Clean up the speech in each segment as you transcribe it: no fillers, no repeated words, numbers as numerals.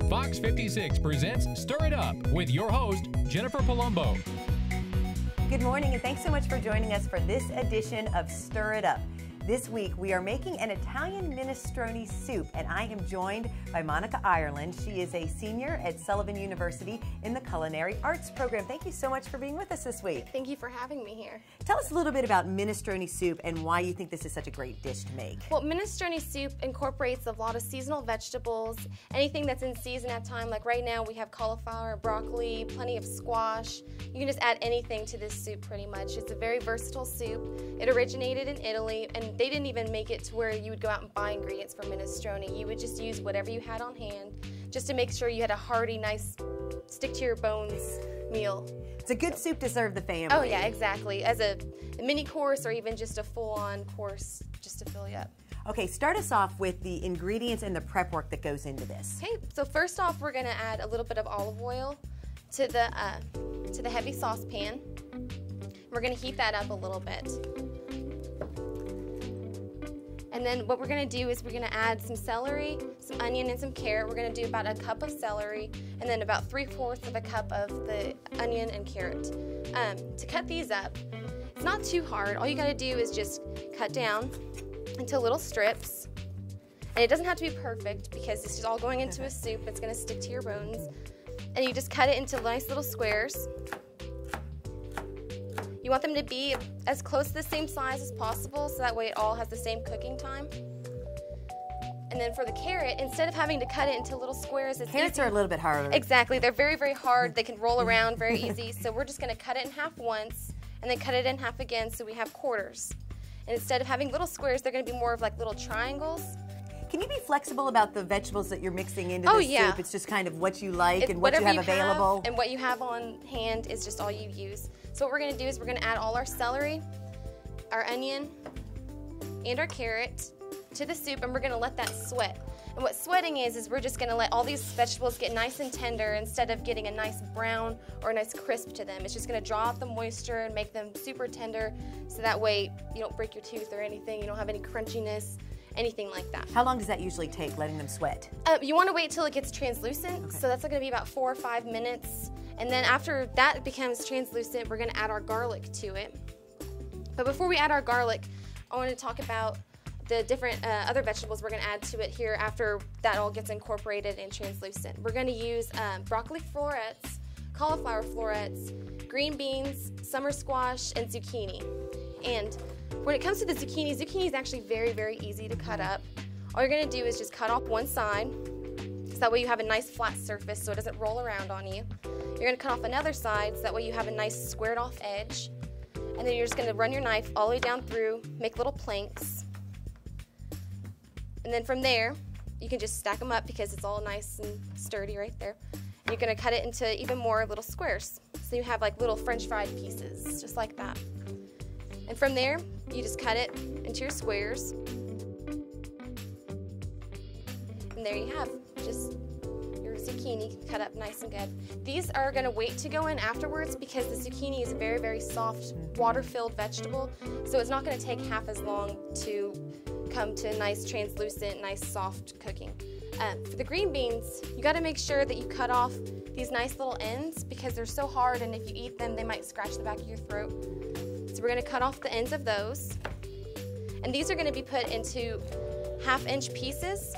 Fox 56 presents Stir It Up with your host, Jennifer Palumbo. Good morning, and thanks so much for joining us for this edition of Stir It Up. This week, we are making an Italian minestrone soup, and I am joined by Monica Ireland. She is a senior at Sullivan University in the Culinary Arts program. Thank you so much for being with us this week. Thank you for having me here. Tell us a little bit about minestrone soup and why you think this is such a great dish to make. Well, minestrone soup incorporates a lot of seasonal vegetables, anything that's in season at time. Like right now, we have cauliflower, broccoli, plenty of squash. You can just add anything to this soup pretty much. It's a very versatile soup. It originated in Italy, and they didn't even make it to where you would go out and buy ingredients for minestrone. You would just use whatever you had on hand just to make sure you had a hearty, nice, stick-to-your-bones meal. It's a good soup to serve the family. Oh yeah, exactly. As a mini course or even just a full-on course just to fill you up. Okay, start us off with the ingredients and the prep work that goes into this. Okay, so first off, we're gonna add a little bit of olive oil to the heavy saucepan. We're gonna heat that up a little bit. And then what we're gonna do is we're gonna add some celery, some onion, and some carrot. We're gonna do about a cup of celery and then about 3/4 of a cup of the onion and carrot. To cut these up, it's not too hard. All you gotta do is just cut down into little strips. And it doesn't have to be perfect because it's just all going into a soup. It's gonna stick to your bones. And you just cut it into nice little squares. You want them to be as close to the same size as possible so that way it all has the same cooking time. And then for the carrot, instead of having to cut it into little squares, it's Carrots are a little bit harder. Exactly, they're very, very hard. They can roll around very easy. So we're just gonna cut it in half once and then cut it in half again so we have quarters. And instead of having little squares, they're gonna be more of like little triangles. Can you be flexible about the vegetables that you're mixing into this soup? It's just kind of what you like and what you have available? And what you have on hand is just all you use. So what we're gonna do is we're gonna add all our celery, our onion, and our carrot to the soup, and we're gonna let that sweat. And what sweating is we're just gonna let all these vegetables get nice and tender instead of getting a nice brown or a nice crisp to them. It's just gonna draw out the moisture and make them super tender so that way you don't break your tooth or anything, you don't have any crunchiness, anything like that. How long does that usually take, letting them sweat? You want to wait till it gets translucent, so that's going to be about 4 or 5 minutes. And then after that becomes translucent, we're going to add our garlic to it. But before we add our garlic, I want to talk about the different other vegetables we're going to add to it here after that all gets incorporated and translucent. We're going to use broccoli florets, cauliflower florets, green beans, summer squash, and zucchini. And when it comes to the zucchini, zucchini is actually very, very easy to cut up. All you're going to do is just cut off one side, so that way you have a nice flat surface so it doesn't roll around on you. You're going to cut off another side so that way you have a nice squared off edge. And then you're just going to run your knife all the way down through, make little planks. And then from there, you can just stack them up because it's all nice and sturdy right there. And you're going to cut it into even more little squares. So you have like little French fried pieces, just like that. And from there, you just cut it into your squares. And there you have just your zucchini cut up nice and good. These are gonna wait to go in afterwards because the zucchini is a very, very soft, water-filled vegetable. So it's not gonna take half as long to come to nice, translucent, nice, soft cooking. For the green beans, you gotta make sure that you cut off these nice little ends because they're so hard and if you eat them, they might scratch the back of your throat. So we're going to cut off the ends of those. And these are going to be put into 1/2-inch pieces.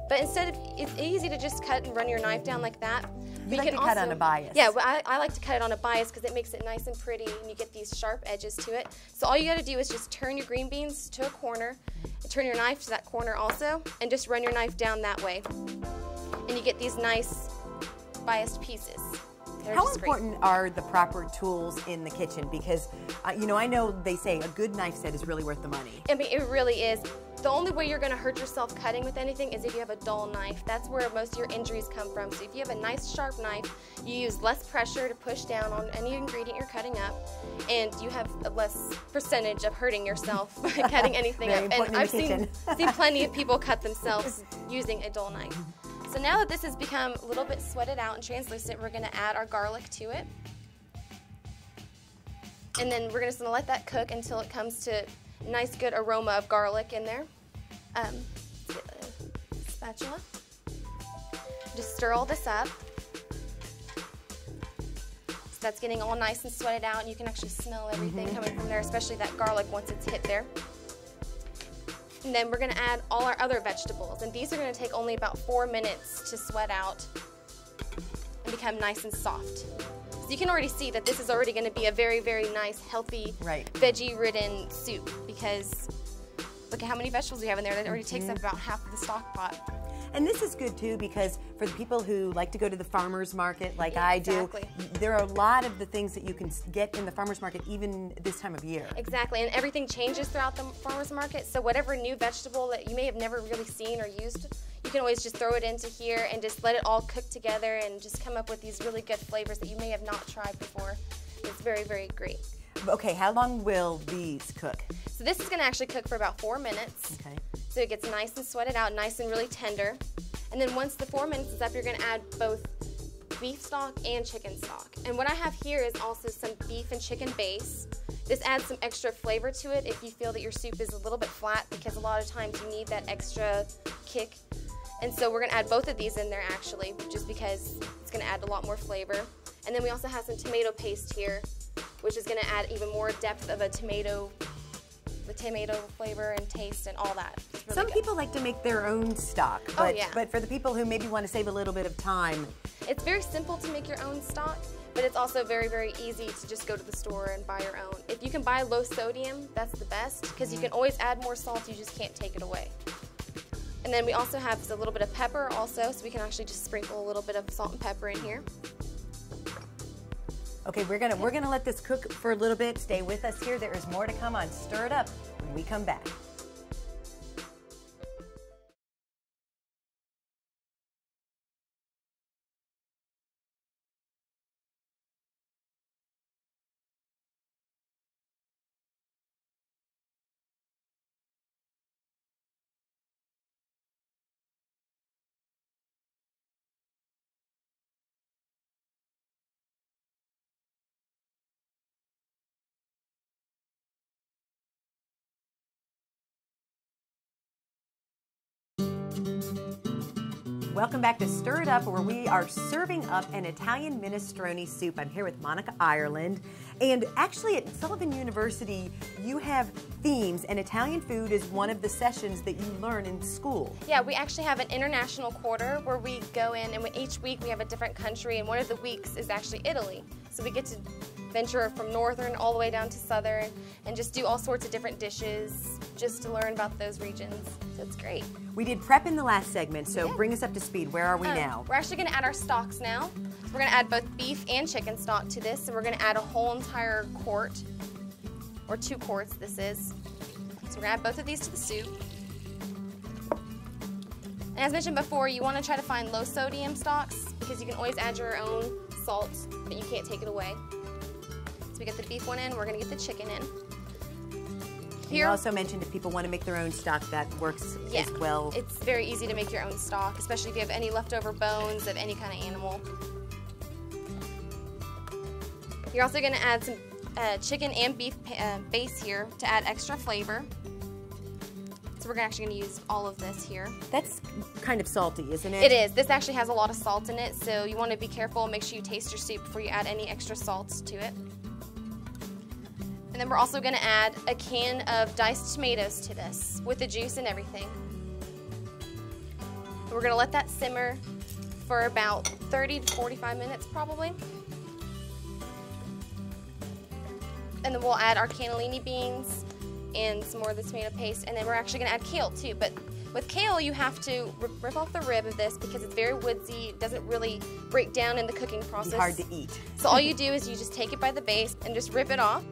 But instead of, it's easy to just cut and run your knife down like that. You like to cut on a bias. Yeah, well, I like to cut it on a bias because it makes it nice and pretty and you get these sharp edges to it. So all you got to do is just turn your green beans to a corner and turn your knife to that corner also and just run your knife down that way. And you get these nice biased pieces. How important are the proper tools in the kitchen? Because, you know, I know they say a good knife set is really worth the money. I mean, it really is. The only way you're going to hurt yourself cutting with anything is if you have a dull knife. That's where most of your injuries come from. So if you have a nice sharp knife, you use less pressure to push down on any ingredient you're cutting up, and you have a less percentage of hurting yourself by cutting anything up. And I've seen plenty of people cut themselves using a dull knife. So now that this has become a little bit sweated out and translucent, we're going to add our garlic to it. And then we're just going to let that cook until it comes to a nice good aroma of garlic in there. Spatula. Just stir all this up. So that's getting all nice and sweated out, and you can actually smell everything coming from there, especially that garlic once it's hit there. And then we're gonna add all our other vegetables, and these are gonna take only about 4 minutes to sweat out and become nice and soft. So you can already see that this is already gonna be a very, very nice, healthy, veggie-ridden soup, because look at how many vegetables we have in there. That already takes up about half of the stock pot. And this is good too, because for the people who like to go to the farmer's market like I do, there are a lot of the things that you can get in the farmer's market even this time of year. Exactly, and everything changes throughout the farmer's market, so whatever new vegetable that you may have never really seen or used, you can always just throw it into here and just let it all cook together and just come up with these really good flavors that you may have not tried before. It's very, very great. Okay, how long will these cook? So this is going to actually cook for about 4 minutes. Okay. So it gets nice and sweated out, nice and really tender. And then once the 4 minutes is up, you're going to add both beef stock and chicken stock. And what I have here is also some beef and chicken base. This adds some extra flavor to it if you feel that your soup is a little bit flat, because a lot of times you need that extra kick. And so we're going to add both of these in there actually, just because it's going to add a lot more flavor. And then we also have some tomato paste here, which is going to add even more depth of the tomato flavor and taste and all that. Really Some people like to make their own stock, but, yeah. but for the people who maybe want to save a little bit of time. It's very simple to make your own stock, but it's also very, very easy to just go to the store and buy your own. If you can buy low sodium, that's the best, because you can always add more salt, you just can't take it away. And then we also have a little bit of pepper also, so we can actually just sprinkle a little bit of salt and pepper in here. Okay, we're gonna let this cook for a little bit. Stay with us here. There is more to come on Stir It Up when we come back. Welcome back to Stir It Up, where we are serving up an Italian minestrone soup. I'm here with Monica Ireland, and actually at Sullivan University you have themes, and Italian food is one of the sessions that you learn in school. Yeah, we actually have an international quarter where we go in, and each week we have a different country, and one of the weeks is actually Italy. So we get to venture from northern all the way down to southern and just do all sorts of different dishes just to learn about those regions. So it's great. We did prep in the last segment, so bring us up to speed. Where are we now? We're actually going to add our stocks now. So we're going to add both beef and chicken stock to this, and we're going to add a whole entire quart, or 2 quarts this is. So we're going to add both of these to the soup. And as mentioned before, you want to try to find low sodium stocks, because you can always add your own salt, but you can't take it away. So we get the beef one in, we're going to get the chicken in. You also mentioned if people want to make their own stock, that works as well. It's very easy to make your own stock, especially if you have any leftover bones of any kind of animal. You're also going to add some chicken and beef base here to add extra flavor. So we're actually going to use all of this here. That's kind of salty, isn't it? It is. This actually has a lot of salt in it, so you want to be careful and make sure you taste your soup before you add any extra salts to it. And then we're also going to add a can of diced tomatoes to this with the juice and everything. We're going to let that simmer for about 30 to 45 minutes probably. And then we'll add our cannellini beans and some more of the tomato paste, and then we're actually going to add kale too. But with kale, you have to rip off the rib of this because it's very woodsy. It doesn't really break down in the cooking process. It's hard to eat. So all you do is you just take it by the base and just rip it off.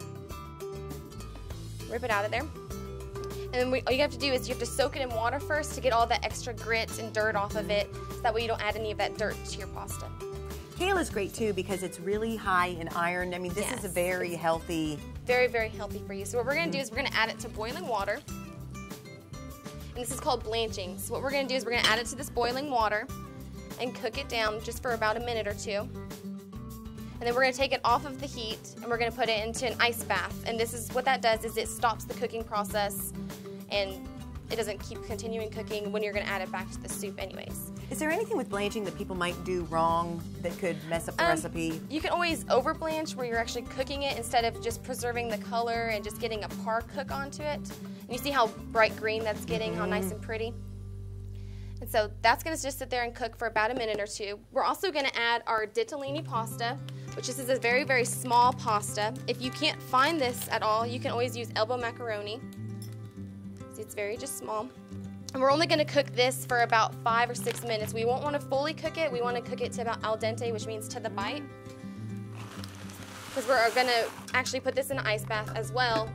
Rip it out of there. And then all you have to do is you have to soak it in water first to get all that extra grit and dirt off of it, so that way you don't add any of that dirt to your pasta. Kale is great too because it's really high in iron. I mean, this is a very healthy. Very, very healthy for you. So what we're going to do is we're going to add it to boiling water. And this is called blanching. So what we're going to do is we're going to add it to this boiling water and cook it down just for about a minute or two. And then we're going to take it off of the heat and we're going to put it into an ice bath. And this is what that does is it stops the cooking process and it doesn't keep continuing cooking when you're going to add it back to the soup anyways. Is there anything with blanching that people might do wrong that could mess up the recipe? You can always over blanch where you're actually cooking it instead of just preserving the color and just getting a par cook onto it. And you see how bright green that's getting, how nice and pretty. And so that's going to just sit there and cook for about a minute or two. We're also going to add our ditalini pasta, which is a very, very small pasta. If you can't find this at all, you can always use elbow macaroni. See, it's very just small. And we're only going to cook this for about 5 or 6 minutes. We won't want to fully cook it. We want to cook it to about al dente, which means to the bite. Because we're going to actually put this in an ice bath as well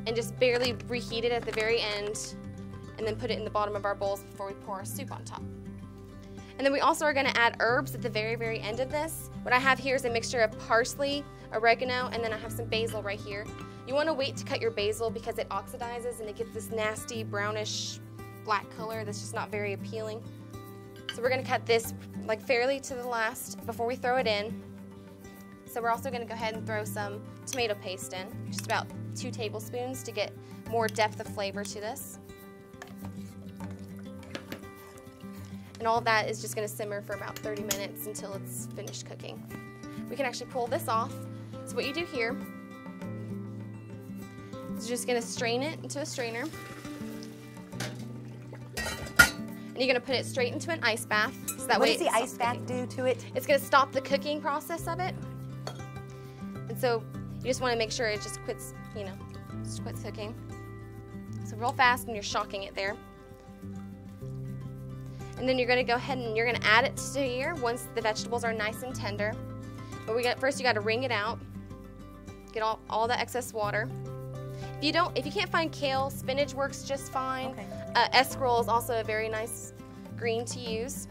and just barely reheat it at the very end and then put it in the bottom of our bowls before we pour our soup on top. And then we also are going to add herbs at the very, very end of this. What I have here is a mixture of parsley, oregano, and then I have some basil right here. You want to wait to cut your basil because it oxidizes and it gets this nasty brownish black color that's just not very appealing. So we're going to cut this like fairly to the last before we throw it in. So we're also going to go ahead and throw some tomato paste in, just about 2 tablespoons to get more depth of flavor to this. And all of that is just going to simmer for about 30 minutes until it's finished cooking. We can actually pull this off. So what you do here is you're just going to strain it into a strainer. And you're going to put it straight into an ice bath. So that What way does the ice bath do to it? It's going to stop the cooking process of it. And so you just want to make sure it just quits, just quits cooking. So real fast, and you're shocking it there. And then you're going to go ahead and you're going to add it to here once the vegetables are nice and tender. But first you got to wring it out, get all the excess water. If you can't find kale, spinach works just fine. Okay. Escarole is also a very nice green to use.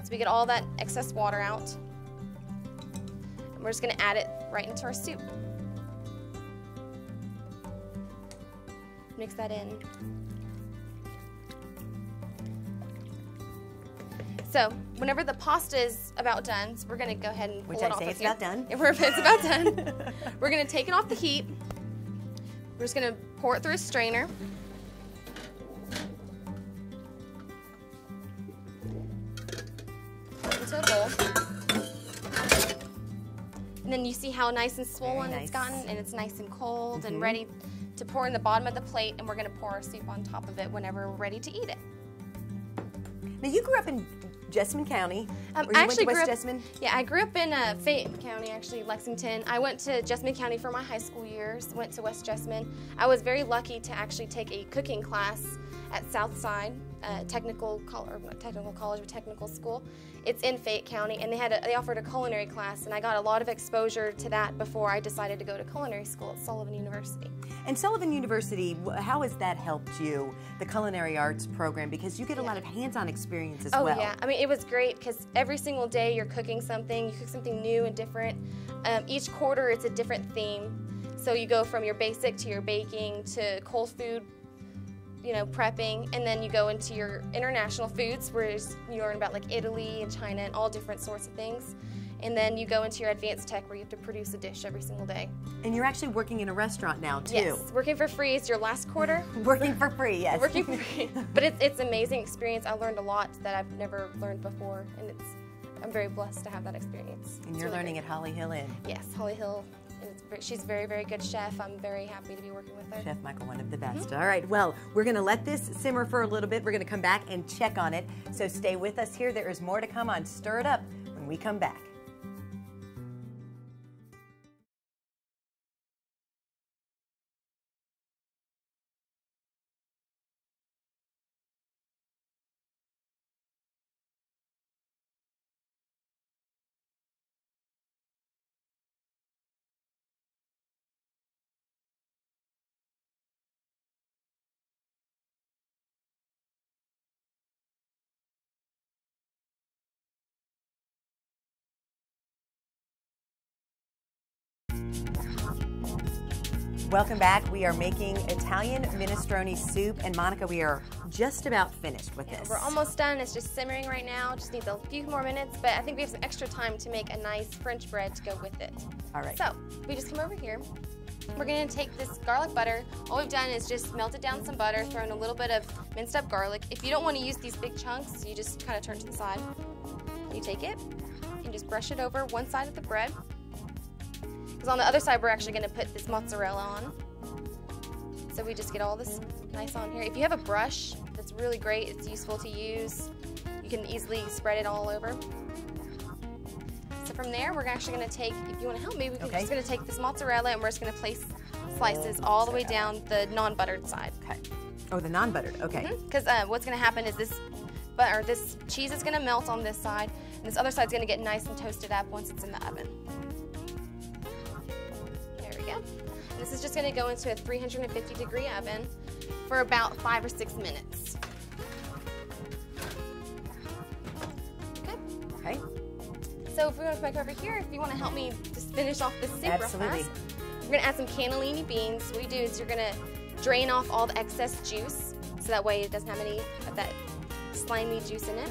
So we get all that excess water out. And we're just going to add it right into our soup. Mix that in. So whenever the pasta is about done, so we're going to go ahead and pull it off. Which I say it's about done. It's about done. We're going to take it off the heat. We're just going to pour it through a strainer. Pour it into a bowl. And then you see how nice and swollen it's gotten, and it's nice and cold and ready to pour in the bottom of the plate, and we're going to pour our soup on top of it whenever we're ready to eat it. Now, you grew up in Jessamine County. I actually grew up, Jessamine? Yeah, I grew up in Fayette County, actually, Lexington. I went to Jessamine County for my high school years, went to West Jessamine. I was very lucky to actually take a cooking class at Southside technical school. It's in Fayette County, and they offered a culinary class, and I got a lot of exposure to that before I decided to go to culinary school at Sullivan University. And Sullivan University, how has that helped you, the culinary arts program? Because you get a lot of hands-on experience as well. Oh yeah, I mean, it was great because every single day you're cooking something, you cook something new and different. Each quarter it's a different theme. So you go from your basic to your baking to cold food, prepping, and then you go into your international foods where you learn about like Italy and China and all different sorts of things. And then you go into your advanced tech where you have to produce a dish every single day. And you're actually working in a restaurant now, too. Yes, working for free is your last quarter. Working for free, yes. Working for free. But it's an amazing experience. I learned a lot that I've never learned before, and I'm very blessed to have that experience. And you're learning at Holly Hill Inn. Yes, Holly Hill. She's a very, very good chef. I'm very happy to be working with her. Chef Michael, one of the best. All right, well, we're going to let this simmer for a little bit. We're going to come back and check on it. So stay with us here. There is more to come on Stir It Up when we come back. Welcome back. We are making Italian minestrone soup, and Monica, we are just about finished with this. We're almost done. It's just simmering right now. Just needs a few more minutes, but I think we have some extra time to make a nice French bread to go with it. All right. So we just come over here. We're going to take this garlic butter. All we've done is just melted down some butter, thrown a little bit of minced up garlic. If you don't want to use these big chunks, you just kind of turn to the side. You take it and just brush it over one side of the bread. Because on the other side, we're actually going to put this mozzarella on. So we just get all this nice on here. If you have a brush, that's really great. It's useful to use. You can easily spread it all over. So from there, we're actually going to take, if you want to help me, we're just going to take this mozzarella and we're just going to place slices all the way down the non-buttered side. Okay. Oh, the non-buttered, okay. Because what's going to happen is this cheese is going to melt on this side, and this other side's going to get nice and toasted up once it's in the oven. There we go. And this is just going to go into a 350-degree oven for about 5 or 6 minutes. Okay. So if we want to come over here, if you want to help me just finish off this soup real fast, we're going to add some cannellini beans. What you do is you're going to drain off all the excess juice, so that way it doesn't have any of that slimy juice in it.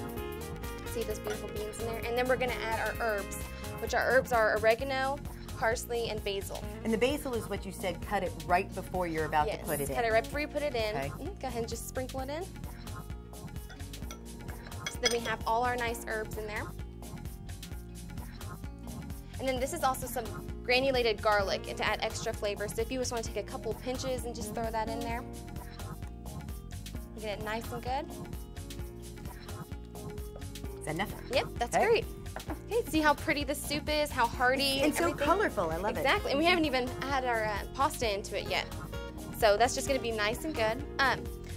See those beautiful beans in there? And then we're going to add our herbs, which our herbs are oregano, parsley, and basil. And the basil is what you said, cut it right before you're about to put it in. Cut it right before you put it in. Okay. Go ahead and just sprinkle it in. So then we have all our nice herbs in there. And then this is also some granulated garlic to add extra flavor. So if you just want to take a couple pinches and just throw that in there, get it nice and good. Is that enough? Yep, that's great. Okay, see how pretty the soup is, how hearty. And so colorful, I love it. Exactly, and we haven't even had our pasta into it yet. So that's just going to be nice and good.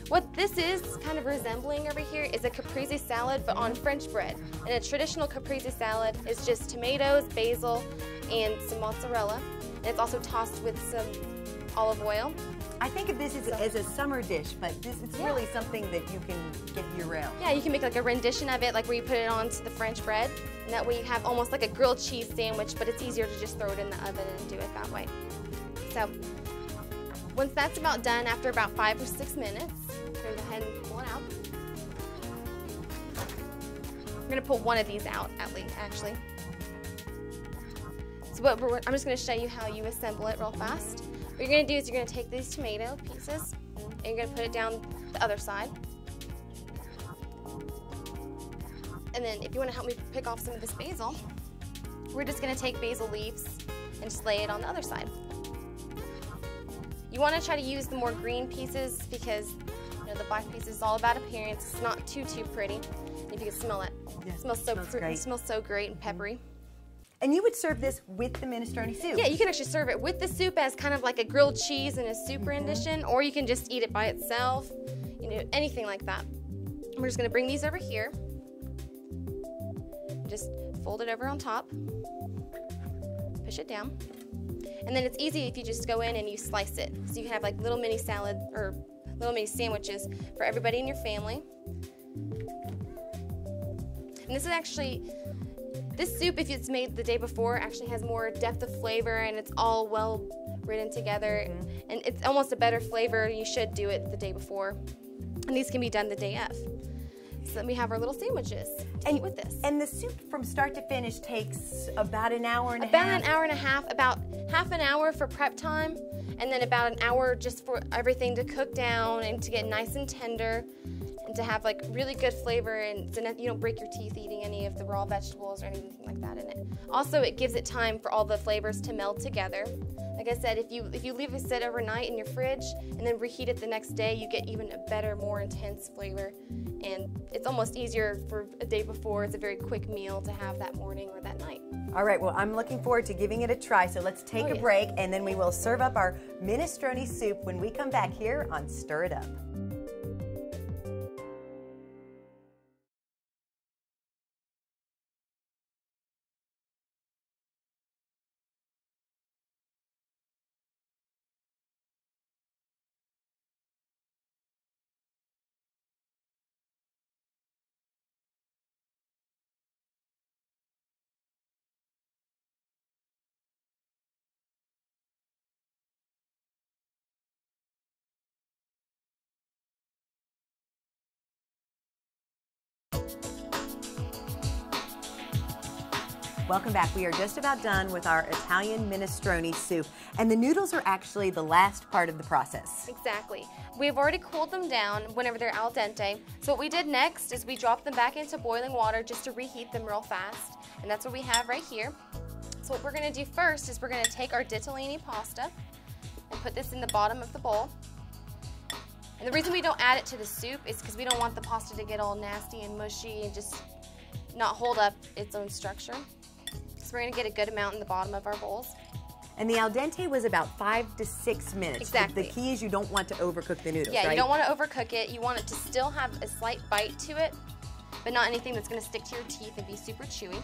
What this is kind of resembling over here is a caprese salad, but on French bread. And a traditional caprese salad is just tomatoes, basil, and some mozzarella. And it's also tossed with some olive oil. I think of this as a summer dish, but it's really something that you can get year-round. Yeah, you can make like a rendition of it, like where you put it onto the French bread. And that way you have almost like a grilled cheese sandwich, but it's easier to just throw it in the oven and do it that way. So once that's about done, after about 5 or 6 minutes, go ahead and pull it out. We're going to pull one of these out, at least, actually. So I'm just going to show you how you assemble it real fast. What you're going to do is you're going to take these tomato pieces and you're going to put it down the other side. And then if you want to help me pick off some of this basil, we're just going to take basil leaves and just lay it on the other side. You want to try to use the more green pieces because the black piece is all about appearance. It's not too pretty. And if you can smell it, it smells so great and peppery. And you would serve this with the minestrone soup. Yeah, you can actually serve it with the soup as kind of like a grilled cheese and a soup rendition, or you can just eat it by itself, anything like that. We're just gonna bring these over here. Just fold it over on top, push it down. And then it's easy if you just go in and you slice it. So you can have like little mini salad or little mini sandwiches for everybody in your family. And this is actually, this soup, if it's made the day before, actually has more depth of flavor and it's all well written together. And it's almost a better flavor. You should do it the day before. And these can be done the day of. So then we have our little sandwiches to eat with this. And the soup from start to finish takes about an hour and a half? About an hour and a half, about half an hour for prep time, and then about an hour just for everything to cook down and to get nice and tender and to have like really good flavor, and so you don't break your teeth eating any of the raw vegetables or anything like that in it. Also, it gives it time for all the flavors to meld together. Like I said, if you leave it sit overnight in your fridge and then reheat it the next day, you get even a better, more intense flavor. And it's almost easier for a day before. It's a very quick meal to have that morning or that night. All right, well, I'm looking forward to giving it a try. So let's take a break, and then we will serve up our minestrone soup when we come back here on Stir It Up. Welcome back. We are just about done with our Italian minestrone soup. And the noodles are actually the last part of the process. Exactly. We've already cooled them down whenever they're al dente. So what we did next is we dropped them back into boiling water just to reheat them real fast. And that's what we have right here. So what we're going to do first is we're going to take our ditalini pasta and put this in the bottom of the bowl. And the reason we don't add it to the soup is because we don't want the pasta to get all nasty and mushy and just not hold up its own structure. So we're going to get a good amount in the bottom of our bowls. And the al dente was about 5 to 6 minutes. Exactly. The key is you don't want to overcook the noodles, Yeah, right? you don't want to overcook it. You want it to still have a slight bite to it, but not anything that's going to stick to your teeth and be super chewy.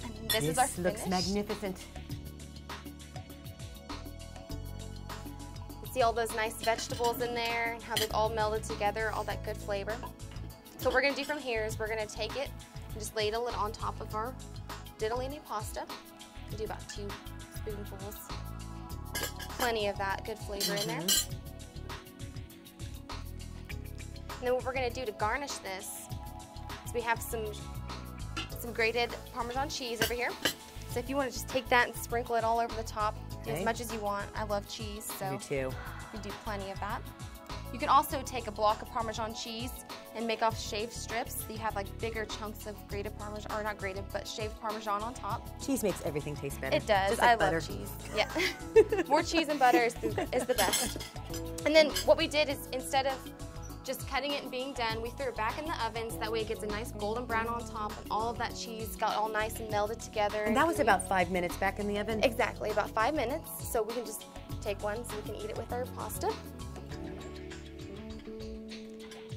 And this is our finish. Looks magnificent. You see all those nice vegetables in there and how they've all melded together, all that good flavor. So what we're going to do from here is we're going to take it and just ladle it on top of our ditalini pasta. And do about 2 spoonfuls. Get plenty of that good flavor in there. And then what we're going to do to garnish this is we have some grated Parmesan cheese over here. So if you want to just take that and sprinkle it all over the top, do as much as you want. I love cheese, so Me too. you do plenty of that. You can also take a block of Parmesan cheese and make off shaved strips. So you have like bigger chunks of grated Parmesan, or not grated, but shaved Parmesan on top. Cheese makes everything taste better. It does. Just like I butter. love cheese. Yeah. More cheese and butter is the best. And then what we did is instead of just cutting it and being done, we threw it back in the oven so that way it gets a nice golden brown on top and all of that cheese got all nice and melded together. And that was about 5 minutes back in the oven? Exactly, about 5 minutes. So we can just take one so we can eat it with our pasta.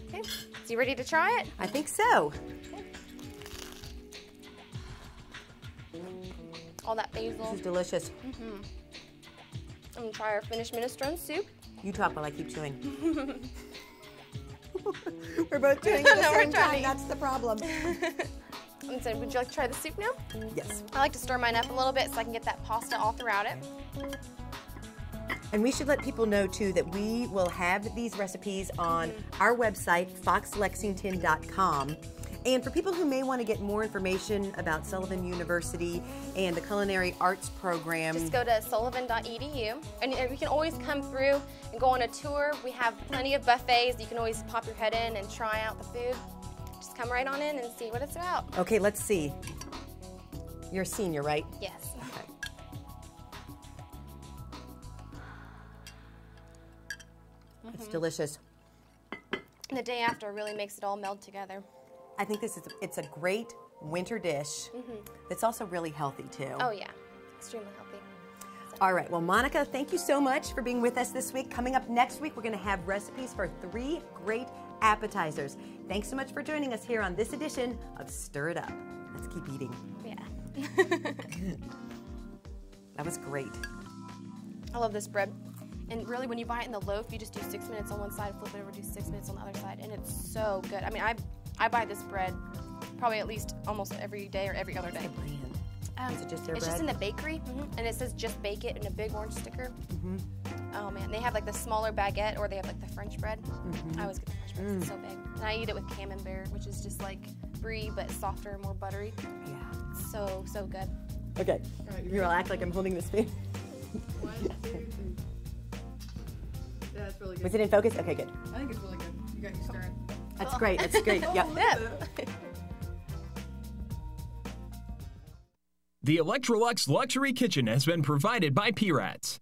Okay, so you ready to try it? I think so. Okay. All that basil. This is delicious. I'm gonna try our finished minestrone soup. You talk while I keep chewing. We're both doing it at the same time. That's the problem. And so would you like to try the soup now? Yes. I like to stir mine up a little bit so I can get that pasta all throughout it. And we should let people know, too, that we will have these recipes on our website, foxlexington.com. And for people who may want to get more information about Sullivan University and the Culinary Arts Program, just go to sullivan.edu. And you can always come through and go on a tour. We have plenty of buffets. You can always pop your head in and try out the food. Just come right on in and see what it's about. Okay, let's see. You're a senior, right? Yes. Okay. It's delicious. And the day after really makes it all meld together. I think it's a great winter dish that's also really healthy, too. Oh, yeah. Extremely healthy. All right. Well, Monica, thank you so much for being with us this week. Coming up next week, we're going to have recipes for 3 great appetizers. Thanks so much for joining us here on this edition of Stir It Up. Let's keep eating. Yeah. That was great. I love this bread. And really, when you buy it in the loaf, you just do 6 minutes on one side, flip it over, do 6 minutes on the other side, and it's so good. I mean, I buy this bread probably at least almost every day or every other day. Is it just their It's bread? just in the bakery, and it says "Just Bake It" in a big orange sticker. Oh man, they have like the smaller baguette, or they have like the French bread. I always get the French bread; 'cause it's so big. And I eat it with camembert, which is just like brie but softer and more buttery. Yeah. It's so good. Okay. You will act like I'm holding the spoon. 1, 2, 3. Yeah, that's really good. Was it in focus? Okay, good. I think it's really good. You got your stirring. That's great. That's great. Yep. The Electrolux Luxury Kitchen has been provided by P-Rats.